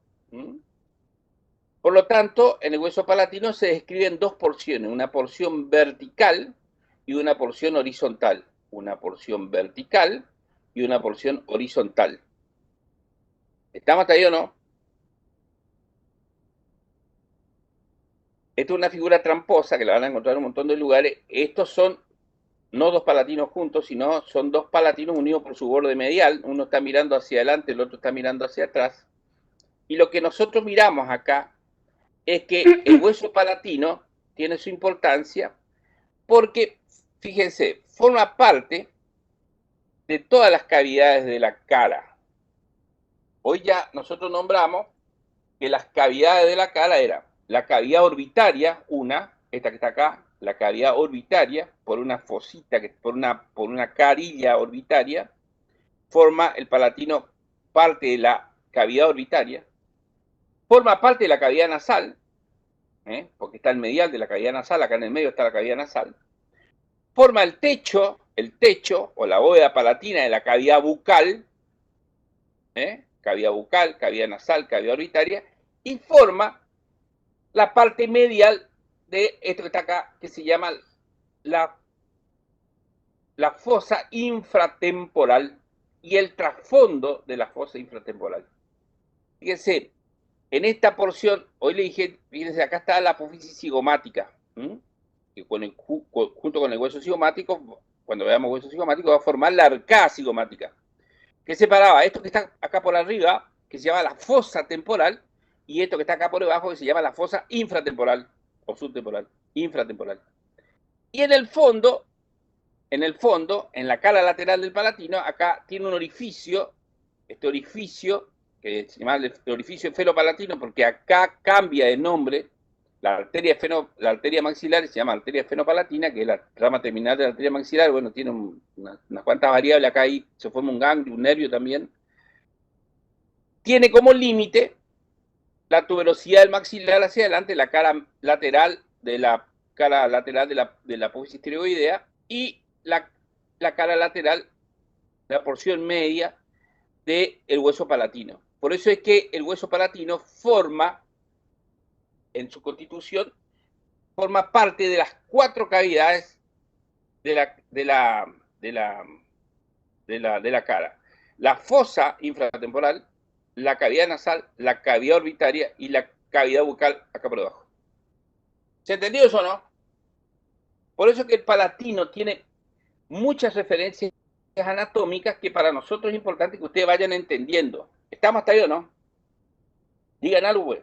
Por lo tanto, en el hueso palatino se describen dos porciones, una porción vertical y una porción horizontal. Una porción vertical y una porción horizontal. ¿Estamos hasta ahí o no? Esto es una figura tramposa que la van a encontrar en un montón de lugares. Estos son no dos palatinos juntos, sino son dos palatinos unidos por su borde medial. Uno está mirando hacia adelante, el otro está mirando hacia atrás. Y lo que nosotros miramos acá es que el hueso palatino tiene su importancia porque, fíjense, forma parte de todas las cavidades de la cara. Hoy ya nosotros nombramos que las cavidades de la cara eran la cavidad orbitaria, esta que está acá, la cavidad orbitaria, por una fosita, por una carilla orbitaria, forma el palatino parte de la cavidad orbitaria, forma parte de la cavidad nasal, porque está el medial de la cavidad nasal, acá en el medio está la cavidad nasal, forma el techo o la bóveda palatina de la cavidad bucal, cavidad bucal, cavidad nasal, cavidad orbitaria, y forma la parte medial de esto que está acá, que se llama la fosa infratemporal y el trasfondo de la fosa infratemporal. Fíjense, en esta porción, hoy le dije, fíjense, acá está la apófisis cigomática, que junto con el hueso cigomático, cuando veamos hueso cigomático, va a formar la arcada cigomática, que separaba esto que está acá por arriba, que se llama la fosa temporal, y esto que está acá por debajo, que se llama la fosa infratemporal, o subtemporal, infratemporal. Y en el fondo, en la cara lateral del palatino, acá tiene un orificio, este orificio, que se llama el orificio fenopalatino, porque acá cambia de nombre, la arteria maxilar se llama arteria fenopalatina, que es la rama terminal de la arteria maxilar, bueno, tiene unas cuantas variables acá, ahí se forma un ganglio, un nervio también. Tiene como límite la tuberosidad del maxilar hacia adelante, la cara lateral de la apófisis tiroidea y la cara lateral, la porción media del hueso palatino. Por eso es que el hueso palatino forma, en su constitución, forma parte de las 4 cavidades de la cara. La fosa infratemporal, la cavidad nasal, la cavidad orbitaria y la cavidad bucal acá por debajo. ¿Se entendió eso o no? Por eso que el palatino tiene muchas referencias anatómicas que para nosotros es importante que ustedes vayan entendiendo. ¿Estamos hasta ahí o no? Digan algo, güey.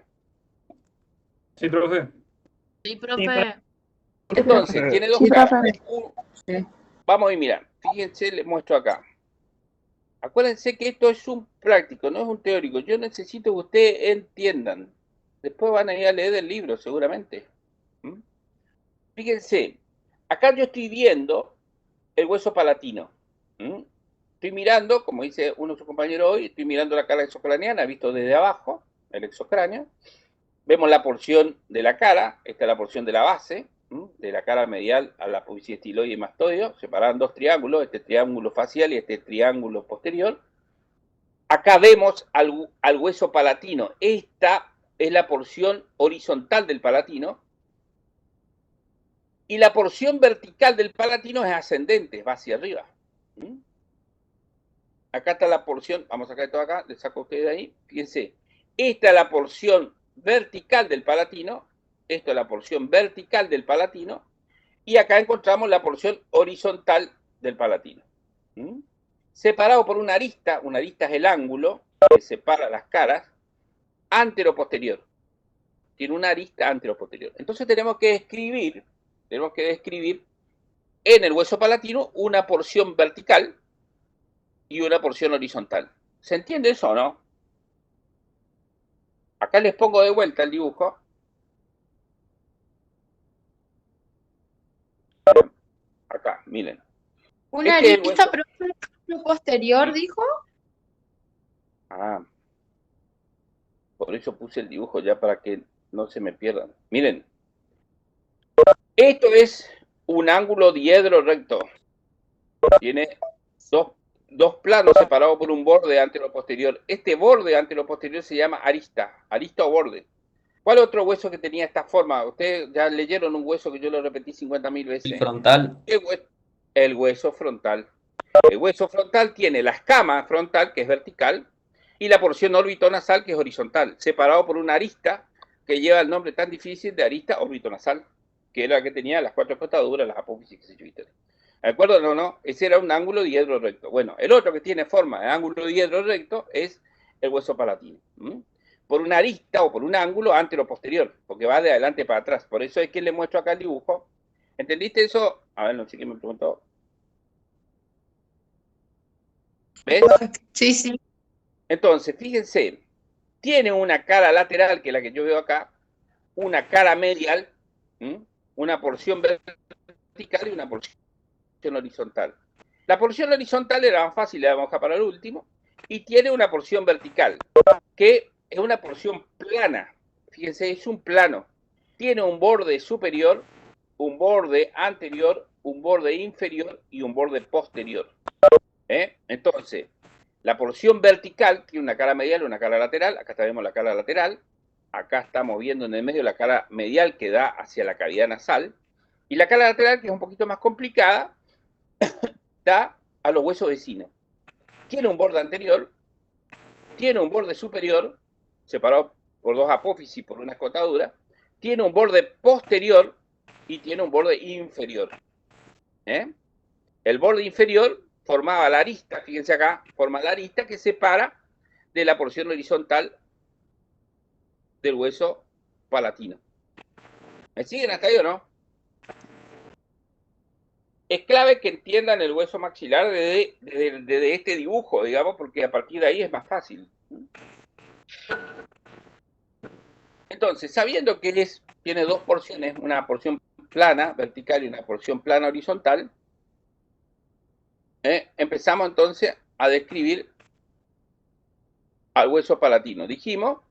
Sí, profe. Sí, profe. Entonces, tiene dos caras. Vamos a ir, mirar. Fíjense, les muestro acá. Acuérdense que esto es un práctico, no es un teórico. Yo necesito que ustedes entiendan. Después van a ir a leer el libro, seguramente. Fíjense, acá yo estoy viendo el hueso palatino. Estoy mirando, como dice uno de sus compañeros hoy, estoy mirando la cara exocraneana, visto desde abajo, el exocráneo. Vemos la porción de la cara, esta es la porción de la base, de la cara medial a la apófisis estiloide y mastoideo, separada en dos triángulos, este triángulo facial y este triángulo posterior. Acá vemos al hueso palatino. Esta es la porción horizontal del palatino. Y la porción vertical del palatino es ascendente, va hacia arriba. Acá está la porción, vamos a sacar esto acá, le saco a ustedes de ahí. Fíjense, esta es la porción vertical del palatino, esto es la porción vertical del palatino, y acá encontramos la porción horizontal del palatino. Separado por una arista es el ángulo que separa las caras, antero-posterior. Tiene una arista antero-posterior. Entonces tenemos que describir en el hueso palatino una porción vertical y una porción horizontal. ¿Se entiende eso o no? Acá les pongo de vuelta el dibujo. Acá, miren. Una Este es el arista, hueso. pero un posterior, dijo. Ah, por eso puse el dibujo ya para que no se me pierdan. Miren, esto es un ángulo diedro recto. Tiene dos planos separados por un borde antero-posterior. Este borde antero-posterior se llama arista o borde. ¿Cuál otro hueso que tenía esta forma? Ustedes ya leyeron un hueso que yo lo repetí 50.000 veces. El frontal. El hueso frontal. El hueso frontal tiene la escama frontal, que es vertical, y la porción orbitonasal, que es horizontal, separado por una arista que lleva el nombre tan difícil de arista orbitonasal, que era la que tenía las cuatro escotaduras, las apófisis, qué sé yo, ¿de acuerdo? No, ese era un ángulo diedro recto. Bueno, el otro que tiene forma de ángulo diedro recto es el hueso palatino. Por una arista o por un ángulo antero-posterior, porque va de adelante para atrás. Por eso es que le muestro acá el dibujo. ¿Entendiste eso? A ver, no sé quién me preguntó. ¿Ves? Sí, sí. Entonces, fíjense, tiene una cara lateral, que es la que yo veo acá, una cara medial, una porción vertical y una porción horizontal. La porción horizontal era más fácil, la vamos a dejar para el último, y tiene una porción vertical, que es una porción plana. Fíjense, es un plano. Tiene un borde superior, un borde anterior, un borde inferior y un borde posterior. Entonces, la porción vertical tiene una cara medial y una cara lateral. Acá tenemos la cara lateral. Acá estamos viendo en el medio la cara medial que da hacia la cavidad nasal. Y la cara lateral, que es un poquito más complicada, da a los huesos vecinos. Tiene un borde anterior, tiene un borde superior, separado por dos apófisis por una escotadura, tiene un borde posterior y tiene un borde inferior. El borde inferior formaba la arista, fíjense acá, forma la arista que separa de la porción horizontal del hueso palatino. ¿Me siguen hasta ahí o no? Es clave que entiendan el hueso maxilar desde este dibujo, digamos, porque a partir de ahí es más fácil. Entonces, sabiendo que tiene dos porciones, una porción plana vertical y una porción plana horizontal, empezamos entonces a describir al hueso palatino. Dijimos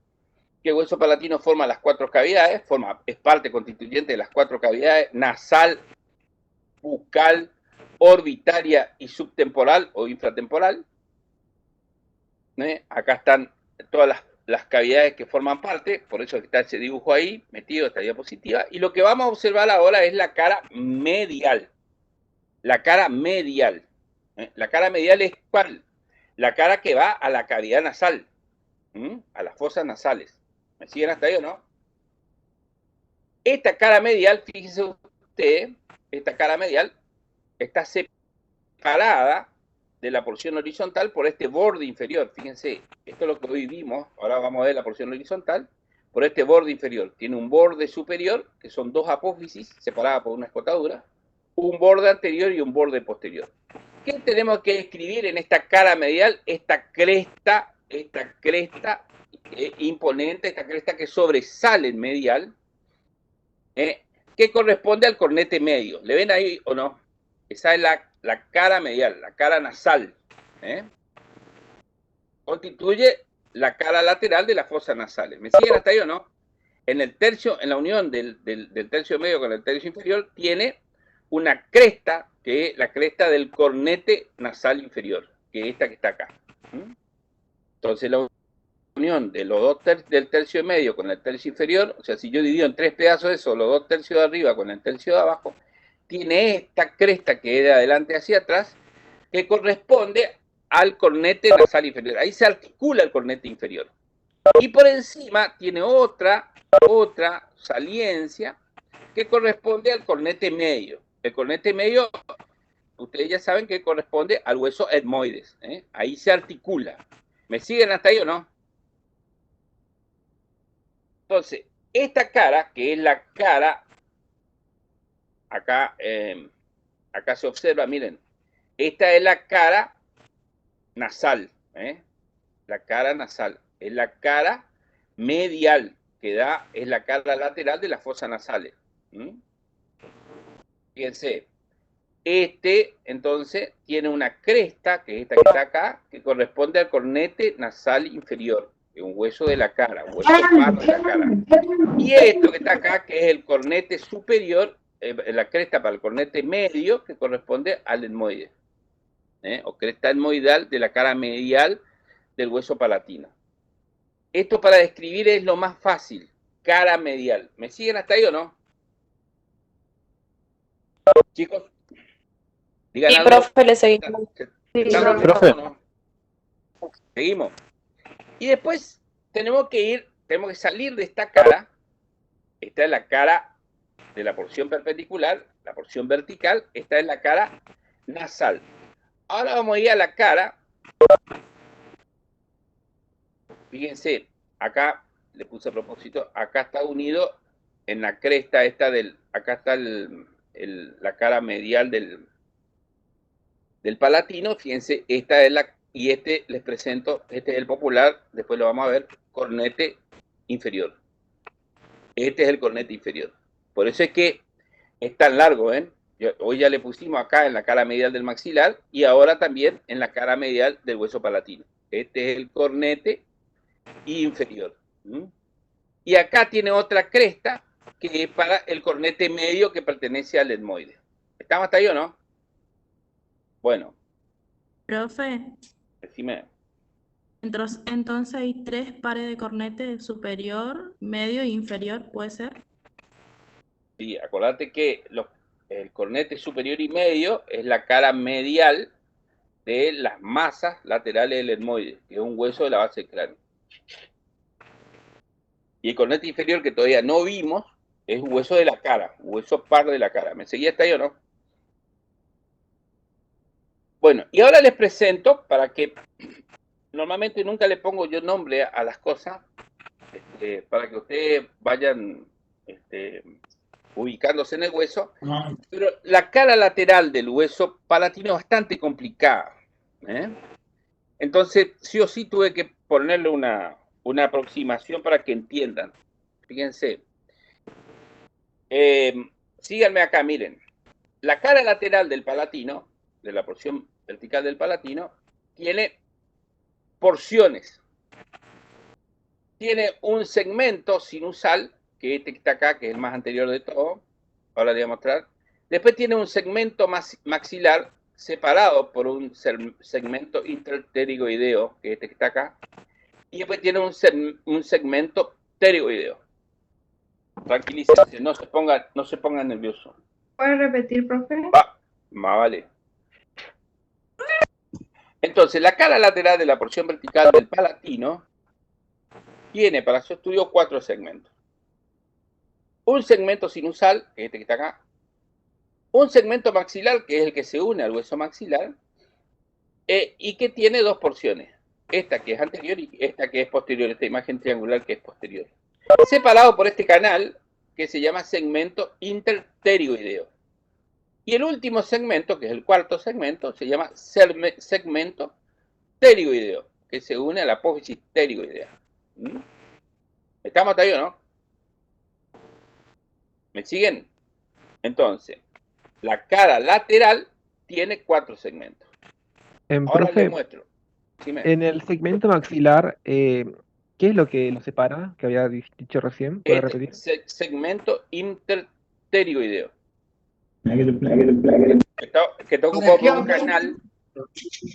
que el hueso palatino forma las cuatro cavidades, es parte constituyente de las cuatro cavidades, nasal, bucal, orbitaria y subtemporal o infratemporal. Acá están todas las cavidades que forman parte, por eso está ese dibujo ahí, metido, esta diapositiva. Y lo que vamos a observar ahora es la cara medial. La cara medial. La cara medial es ¿cuál? La cara que va a la cavidad nasal, a las fosas nasales. ¿Me siguen hasta ahí o no? Esta cara medial, fíjese usted, esta cara medial está separada de la porción horizontal por este borde inferior. Fíjense, esto es lo que hoy vimos, ahora vamos a ver la porción horizontal, por este borde inferior. Tiene un borde superior, que son dos apófisis separadas por una escotadura, un borde anterior y un borde posterior. ¿Qué tenemos que escribir en esta cara medial? Esta cresta imponente, esta cresta que sobresale en medial, que corresponde al cornete medio. ¿Le ven ahí o no? Esa es la cara medial, la cara nasal. Constituye la cara lateral de las fosas nasales. ¿Me siguen hasta ahí o no? En la unión del tercio medio con el tercio inferior, tiene una cresta, que es la cresta del cornete nasal inferior, que es esta que está acá. Entonces, la unión de los dos del tercio medio con el tercio inferior, o sea, si yo divido en 3 pedazos eso, los 2 tercios de arriba con el tercio de abajo, tiene esta cresta que es de adelante hacia atrás, que corresponde al cornete nasal inferior. Ahí se articula el cornete inferior. Y por encima tiene otra saliencia que corresponde al cornete medio. El cornete medio, ustedes ya saben que corresponde al hueso etmoides. Ahí se articula. ¿Me siguen hasta ahí o no? Entonces, esta cara, que es la cara, acá se observa, miren, esta es la cara nasal, la cara nasal, es la cara medial, que es la cara lateral de las fosas nasales. Fíjense, entonces tiene una cresta, que es esta que está acá, que corresponde al cornete nasal inferior, que es un hueso de la cara, un hueso pardo de la cara. Y esto que está acá, que es el cornete superior, la cresta para el cornete medio, que corresponde al etmoide, o cresta etmoidal de la cara medial del hueso palatino. Esto para describir es lo más fácil, cara medial. ¿Me siguen hasta ahí o no? Chicos, digan Sí, algo. profe, le seguimos. Sí, profe. ¿No? Seguimos. Y después tenemos que salir de esta cara. Esta es la cara de la porción perpendicular, la porción vertical. Esta es la cara nasal. Ahora vamos a ir a la cara. Fíjense, acá le puse a propósito, acá está unido en la cresta esta acá está la cara medial del palatino. Fíjense, esta es y les presento, este es el popular, después lo vamos a ver, cornete inferior. Este es el cornete inferior. Por eso es que es tan largo, hoy ya le pusimos acá en la cara medial del maxilar y ahora también en la cara medial del hueso palatino. Este es el cornete inferior. Y acá tiene otra cresta que es para el cornete medio que pertenece al etmoide. ¿Estamos hasta ahí o no? Bueno. Profe, Decime. entonces hay 3 pares de cornete superior, medio e inferior, ¿puede ser? Sí, acordate que el cornete superior y medio es la cara medial de las masas laterales del etmoide, que es un hueso de la base del cráneo. Y el cornete inferior, que todavía no vimos, es un hueso de la cara, un hueso par de la cara. ¿Me seguía hasta ahí o no? Bueno, y ahora les presento, para que normalmente nunca le pongo yo nombre a las cosas, para que ustedes vayan ubicándose en el hueso, pero la cara lateral del hueso palatino es bastante complicada. Entonces, sí o sí tuve que ponerle una aproximación para que entiendan. Fíjense. Síganme acá, miren. La cara lateral del palatino, de la porción vertical del palatino, tiene porciones. Tiene un segmento sinusal, que este que está acá, que es el más anterior de todo. Ahora les voy a mostrar. Después tiene un segmento maxilar separado por un segmento interpterigoideo, que es este que está acá. Y después tiene un segmento pterigoideo. Tranquilícense, no se pongan nerviosos. ¿Puede repetir, profe? Vale. Entonces, la cara lateral de la porción vertical del palatino tiene para su estudio 4 segmentos. Un segmento sinusal, que es este que está acá. Un segmento maxilar, que es el que se une al hueso maxilar. Y que tiene 2 porciones. Esta que es anterior y esta que es posterior. Esta imagen triangular que es posterior. Separado por este canal que se llama segmento interpterigoideo. Y el último segmento, que es el cuarto segmento, se llama segmento pterigoideo, que se une a la apófisis pterigoidea. ¿Estamos hasta ahí o no? ¿Me siguen? Entonces, la cara lateral tiene 4 segmentos. Ahora les Profe, muestro. Dime. en el segmento maxilar, ¿qué es lo que lo separa? Que había dicho recién. ¿Puede repetir? Segmento interpterigoideo. Que está ocupado por un canal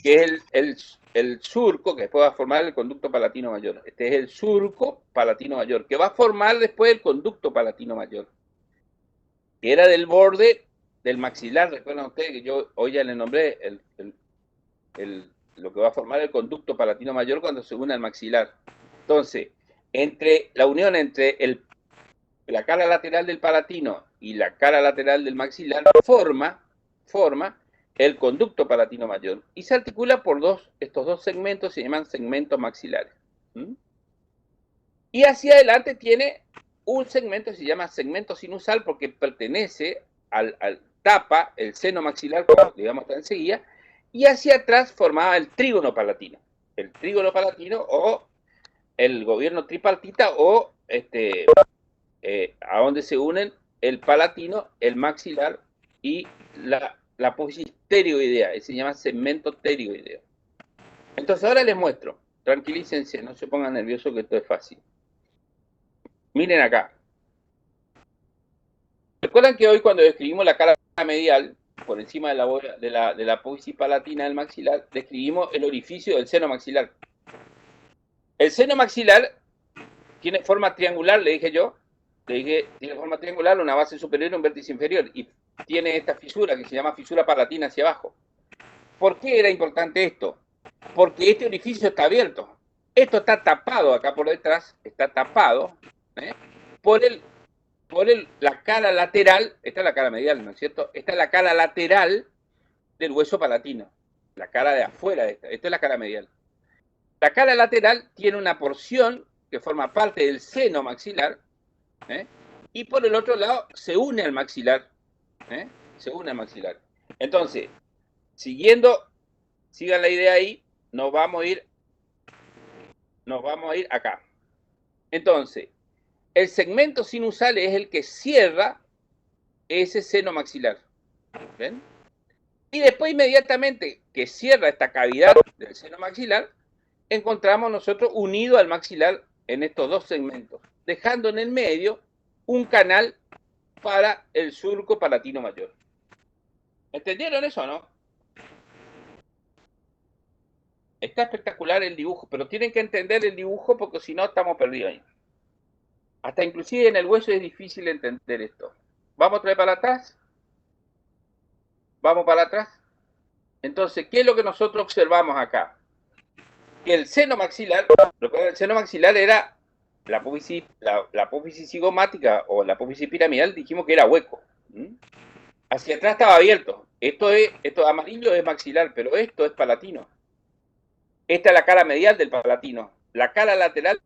que es el surco que después va a formar el conducto palatino mayor. Este es el surco palatino mayor, que va a formar después el conducto palatino mayor, que era del borde del maxilar. Recuerdan ustedes que yo hoy ya le nombré lo que va a formar el conducto palatino mayor cuando se une al maxilar. Entonces, la unión entre la cara lateral del palatino y la cara lateral del maxilar forma el conducto palatino mayor y se articula por estos dos segmentos, se llaman segmentos maxilares. Y hacia adelante tiene un segmento que se llama segmento sinusal porque pertenece tapa el seno maxilar, como digamos hasta enseguida, y hacia atrás formaba el trígono palatino. El trígono palatino o el gobierno tripartita o a donde se unen el palatino, el maxilar y la apófisis pterigoidea, se llama segmento pterigoideo. Entonces ahora les muestro, tranquilícense, no se pongan nerviosos que esto es fácil. Miren acá. ¿Recuerdan que hoy cuando describimos la cara medial, por encima de la apófisis palatina del maxilar, describimos el orificio del seno maxilar? El seno maxilar tiene forma triangular, le dije yo, tiene forma triangular, una base superior y un vértice inferior, y tiene esta fisura que se llama fisura palatina hacia abajo. ¿Por qué era importante esto? Porque este orificio está abierto. Esto está tapado acá por detrás, está tapado por la cara lateral, esta es la cara medial, ¿no es cierto? Esta es la cara lateral del hueso palatino, la cara de afuera de esta es la cara medial. La cara lateral tiene una porción que forma parte del seno maxilar, y por el otro lado se une al maxilar, se une al maxilar. Entonces, sigan la idea ahí, nos vamos a ir acá. Entonces, el segmento sinusal es el que cierra ese seno maxilar. ¿Ven? Y después inmediatamente que cierra esta cavidad del seno maxilar, encontramos nosotros unido al maxilar en estos dos segmentos, dejando en el medio un canal para el surco palatino mayor. ¿Entendieron eso o no? Está espectacular el dibujo, pero tienen que entender el dibujo porque si no estamos perdidos ahí. Hasta inclusive en el hueso es difícil entender esto. ¿Vamos otra vez para atrás? ¿Vamos para atrás? Entonces, ¿qué es lo que nosotros observamos acá? Que el seno maxilar, el seno maxilar era la apófisis cigomática o la apófisis piramidal, dijimos que era hueco. Hacia atrás estaba abierto. Esto amarillo es maxilar, pero esto es palatino. Esta es la cara medial del palatino. La cara lateral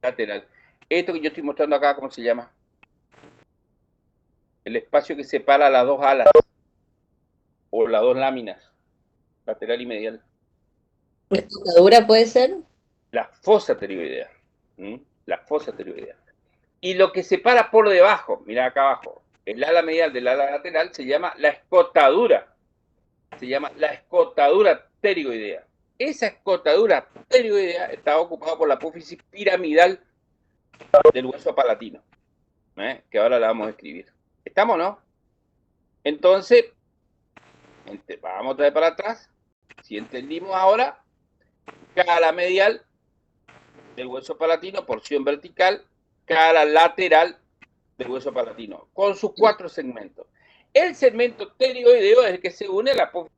lateral. Esto que yo estoy mostrando acá, ¿cómo se llama? El espacio que separa las dos alas o las dos láminas, lateral y medial. ¿La escotadura puede ser? La fosa pterigoidea. La fosa pterigoidea. Y lo que separa por debajo, mirá acá abajo, el ala medial del ala lateral se llama la escotadura. Se llama la escotadura pterigoidea. Esa escotadura pterigoidea está ocupada por la apófisis piramidal del hueso palatino, que ahora la vamos a escribir. ¿Estamos, no? Entonces, vamos otra vez para atrás. Si entendimos ahora, cara medial del hueso palatino, porción vertical, cara lateral del hueso palatino, con sus 4 segmentos. El segmento pterigoideo es el que se une a la apófisis